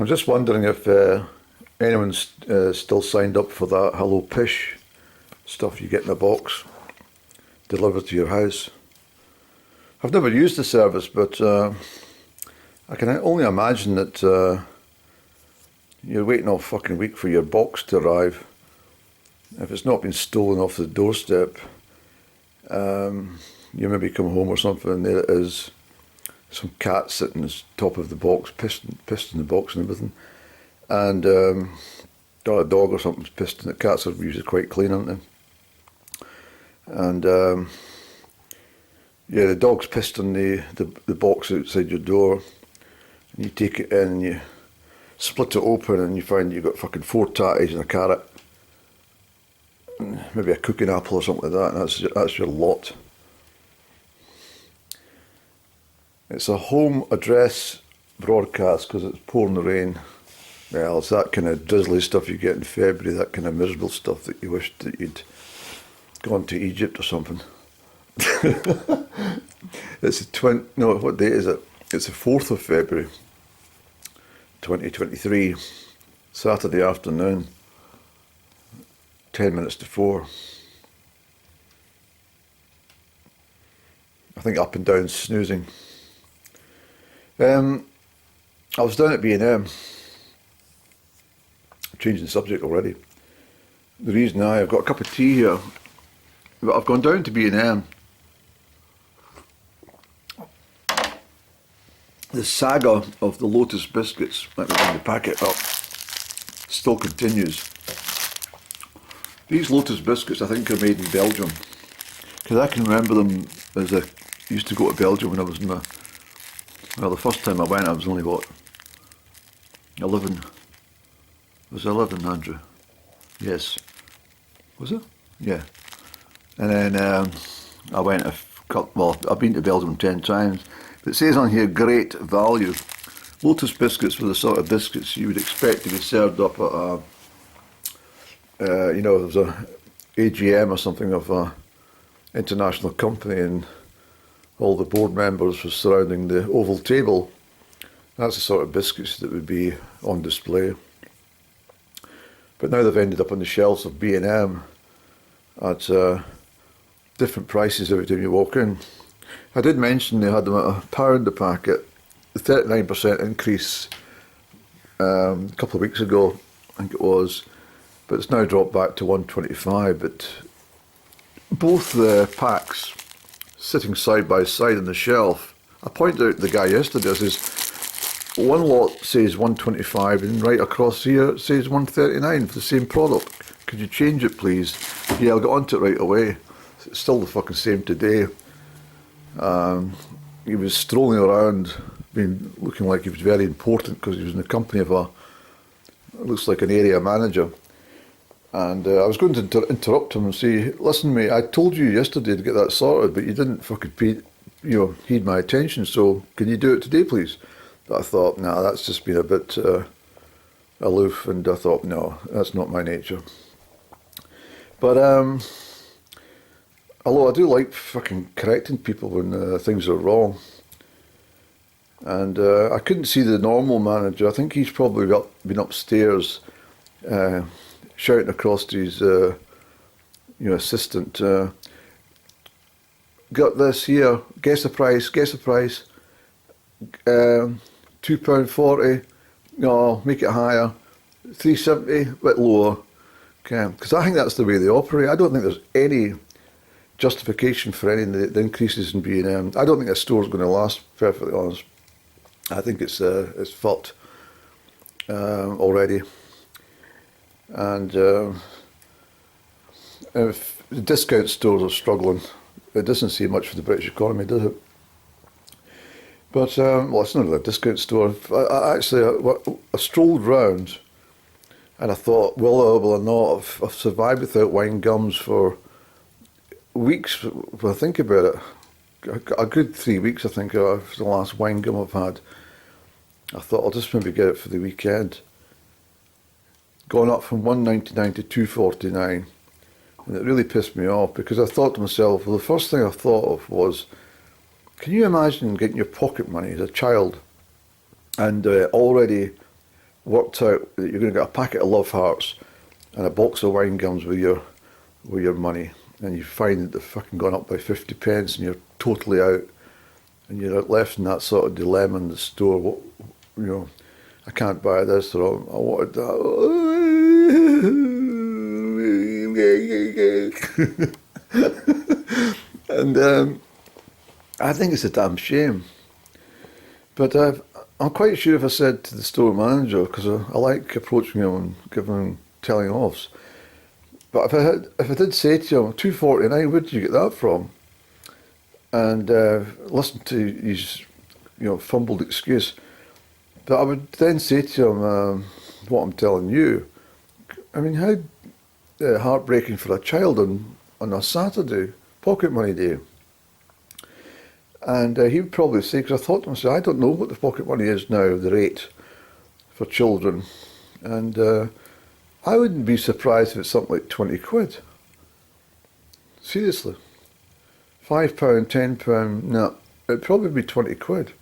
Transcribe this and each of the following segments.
I'm just wondering if anyone's still signed up for that Hello Pish stuff you get in a box delivered to your house. I've never used the service, but I can only imagine that you're waiting all fucking week for your box to arrive. If it's not been stolen off the doorstep, you maybe come home or something and there it is. Some cat sitting on the top of the box, pissed in the box and everything. And or a dog or something's pissed in it. Cats are usually quite clean, aren't they? And yeah, the dog's pissed on the box outside your door. And you take it in and you split it open and you find you've got fucking 4 tatties and a carrot. And maybe a cooking apple or something like that, and that's your lot. It's a home address broadcast because it's pouring the rain. Well, it's that kind of drizzly stuff you get in February, that kind of miserable stuff that you wish that you'd gone to Egypt or something. It's what date is it? It's the 4th of February, 2023, Saturday afternoon, 10 minutes to 4. I think up and down snoozing. I was down at B&M, changing the subject already. The reason I've got a cup of tea here, but I've gone down to B&M. The saga of the Lotus biscuits, let me bring the packet up, still continues. These Lotus biscuits I think are made in Belgium, because I can remember them as I used to go to Belgium when I was in the first time I went I was only what, 11, was it 11, Andrew? Yes. Was it? Yeah. And then I went I've been to Belgium 10 times. But it says on here, great value. Lotus biscuits were the sort of biscuits you would expect to be served up at there was a AGM or something of a international company and all the board members were surrounding the oval table. That's the sort of biscuits that would be on display. But now they've ended up on the shelves of B&M at different prices every time you walk in. I did mention they had them at £1 a packet, the 39% increase a couple of weeks ago, I think it was, but it's now dropped back to £1.25. But both the packs sitting side by side on the shelf, I pointed out to the guy yesterday, I says, one lot says £1.25 and right across here it says £1.39 for the same product. Could you change it please? Yeah, I'll get onto it right away. It's still the fucking same today. He was strolling around, looking like he was very important because he was in the company of looks like an area manager. And I was going to interrupt him and say, listen mate, I told you yesterday to get that sorted, but you didn't fucking heed my attention, so can you do it today please? But I thought, nah, that's just been a bit aloof, and I thought, no, that's not my nature. But although I do like fucking correcting people when things are wrong. And I couldn't see the normal manager. I think he's probably been upstairs shouting across to his assistant, got this here, guess the price, £2.40, no, make it higher, £3.70, a bit lower. Okay, because I think that's the way they operate. I don't think there's any justification for any of the increases in B&M. I don't think the store's going to last, perfectly honest. I think it's fucked already. And if the discount stores are struggling, it doesn't say much for the British economy, does it? But, it's not really a discount store. I strolled round and I thought, will I not? I've survived without wine gums for weeks, if I think about it. A good 3 weeks, I think, after the last wine gum I've had. I thought I'll just maybe get it for the weekend. Gone up from £1.99 to £2.49, and it really pissed me off because I thought to myself, well, the first thing I thought of was, can you imagine getting your pocket money as a child and already worked out that you're going to get a packet of Love Hearts and a box of wine gums with your money, and you find that they've fucking gone up by 50 pence, and you're totally out, and you're left in that sort of dilemma in the store. What, you know, I can't buy this, or I wanted that. And I think it's a damn shame. But I'm quite sure if I said to the store manager, because I like approaching him and giving him telling offs. But if I did say to him, £2.49, where did you get that from? And listen to his fumbled excuse. But I would then say to him, what I'm telling you. I mean, how heartbreaking for a child on a Saturday, pocket money day. And he would probably say, because I thought to myself, I don't know what the pocket money is now, the rate for children. And I wouldn't be surprised if it's something like 20 quid. Seriously. £5, £10, no, it'd probably be 20 quid.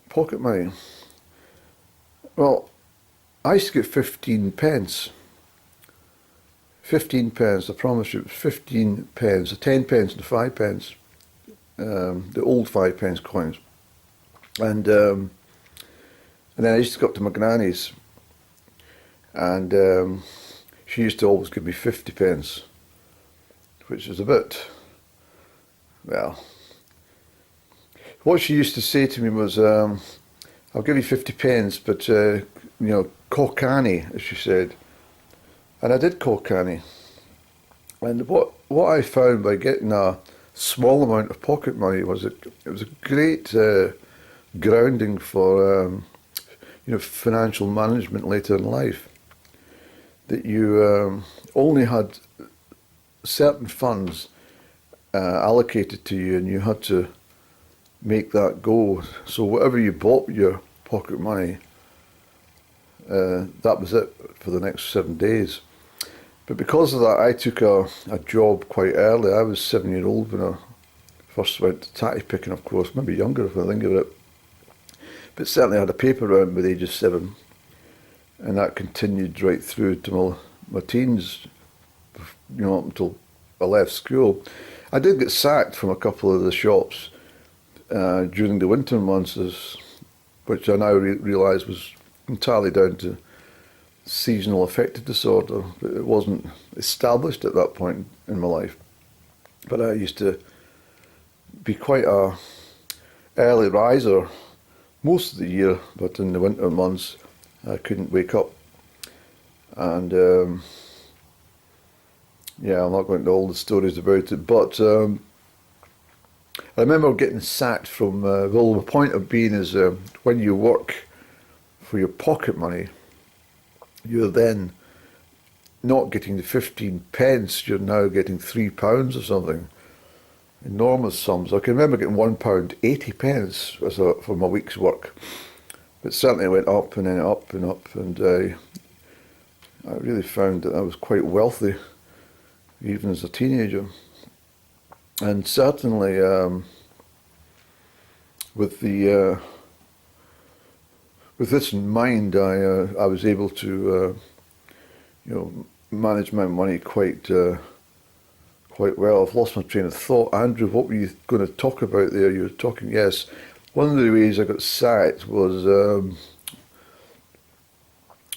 Pocket money. Well, I used to get 15 pence. 15 pence, I promise you, it was 15 pence, 10 pence and 5 pence. The old 5 pence coins. And then I used to go up to my granny's, and she used to always give me 50 pence, which is a bit, well, what she used to say to me was, I'll give you 50 pence, but, cockany, as she said. And I did cockany. And what I found by getting a small amount of pocket money was it was a great grounding for financial management later in life. That you only had certain funds allocated to you, and you had to make that go. So whatever you bought with your pocket money, that was it for the next 7 days. But because of that, I took a job quite early. I was 7-year-old when I first went to tatty picking, of course, maybe younger if I think of it. But certainly I had a paper round by the age of 7, and that continued right through to my teens, up until I left school. I did get sacked from a couple of the shops during the winter months, which I now realise was entirely down to seasonal affective disorder, but it wasn't established at that point in my life. But I used to be quite a early riser most of the year, but in the winter months I couldn't wake up. And I'm not going into all the stories about it, but I remember getting sacked from, the point of being is when you work for your pocket money, you're then not getting the 15 pence, you're now getting £3 or something. Enormous sums. I can remember getting £1.80 for my week's work. But certainly it went up and then up and up, and I really found that I was quite wealthy, even as a teenager. And certainly with this in mind, I was able to, manage my money quite well. I've lost my train of thought. Andrew, what were you going to talk about there? You were talking, yes. One of the ways I got sacked was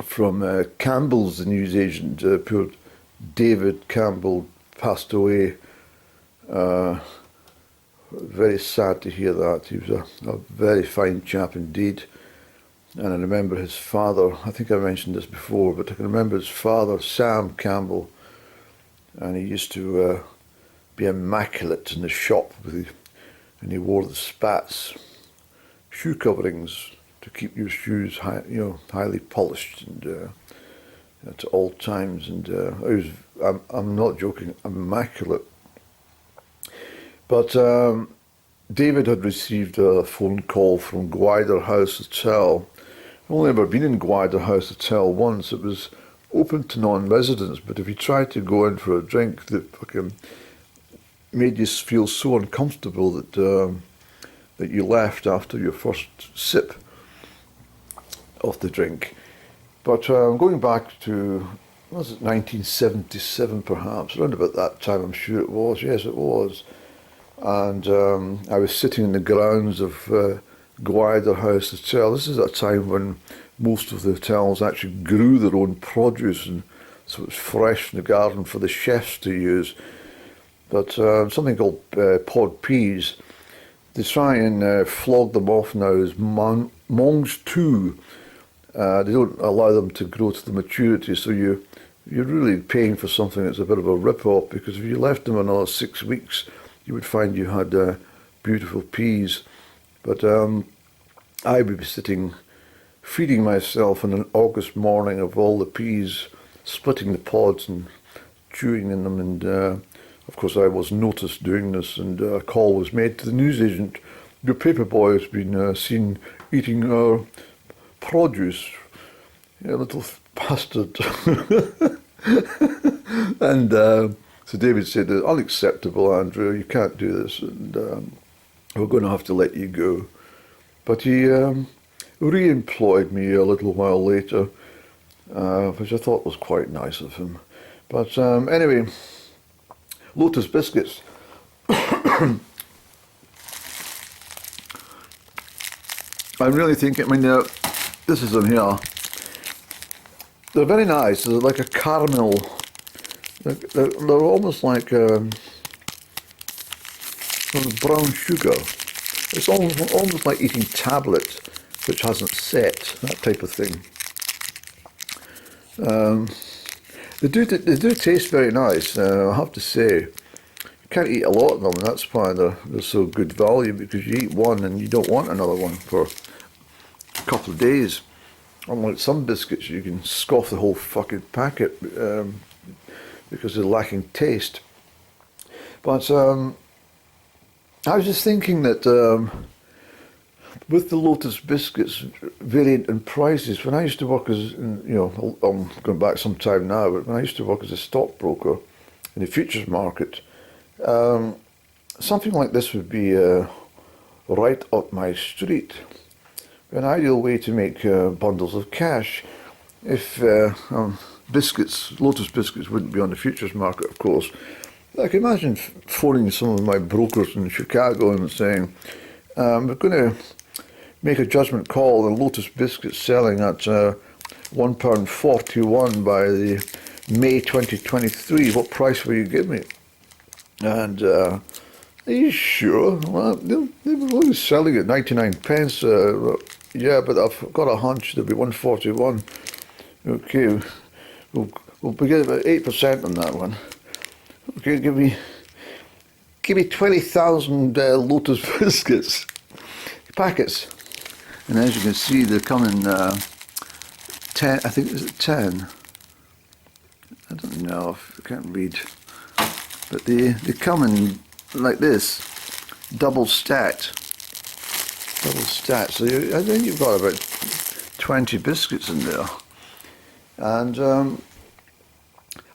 from Campbell's, the newsagent. Poor David Campbell passed away. Very sad to hear that. He was a very fine chap indeed. And I remember his father, I think I mentioned this before, but I can remember his father, Sam Campbell, and he used to be immaculate in the shop, and he wore the spats, shoe coverings to keep your shoes highly polished and at all times. And I'm not joking, immaculate. But David had received a phone call from Gwyder House Hotel. I've only ever been in Gwyder House Hotel once. It was open to non-residents, but if you tried to go in for a drink, they fucking made you feel so uncomfortable that you left after your first sip of the drink. But going back to, was it 1977 perhaps, around about that time I'm sure it was, yes it was. And I was sitting in the grounds of Gwyder House Hotel. This is a time when most of the hotels actually grew their own produce, and so it was fresh in the garden for the chefs to use. But something called pod peas, they try and flog them off now as mongs too. They don't allow them to grow to the maturity, so you're really paying for something that's a bit of a rip-off, because if you left them another 6 weeks, you would find you had beautiful peas. But I would be sitting, feeding myself on an August morning of all the peas, splitting the pods and chewing in them, and of course I was noticed doing this, and a call was made to the newsagent. Your paperboy has been seen eating our produce. You little bastard. And so David said, unacceptable, Andrew, you can't do this, and we're going to have to let you go. But he re-employed me a little while later, which I thought was quite nice of him. But anyway, Lotus biscuits. I'm really thinking, I mean, this is them here. They're very nice. They're like a caramel. They're almost like brown sugar. It's almost like eating tablet which hasn't set, that type of thing. They do taste very nice, I have to say. You can't eat a lot of them, and that's why they're so good value, because you eat one and you don't want another one for a couple of days. Unlike some biscuits, you can scoff the whole fucking packet because they're lacking taste. But I was just thinking that with the Lotus biscuits variant in prices, when I used to work as, I'm going back some time now, but when I used to work as a stockbroker in the futures market, something like this would be right up my street. An ideal way to make bundles of cash. If biscuits, Lotus biscuits wouldn't be on the futures market, of course. I can imagine phoning some of my brokers in Chicago and saying, we're going to make a judgment call on Lotus biscuits selling at £1.41 by the May 2023. What price will you give me? And are you sure? Well, they were only selling at 99 pence. Yeah, but I've got a hunch there'll be 141. Okay, we'll begin about 8% on that one. Okay, give me 20,000 Lotus biscuits packets, and as you can see, they come in 10. I think is it 10? I don't know. I can't read, but they come in like this, double stacked. So I think you've got about 20 biscuits in there. And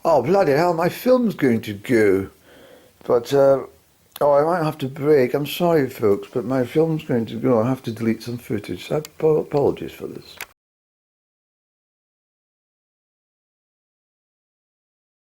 oh bloody hell, my film's going to go. But I might have to break. I'm sorry folks, but my film's going to go. I have to delete some footage. So apologies for this.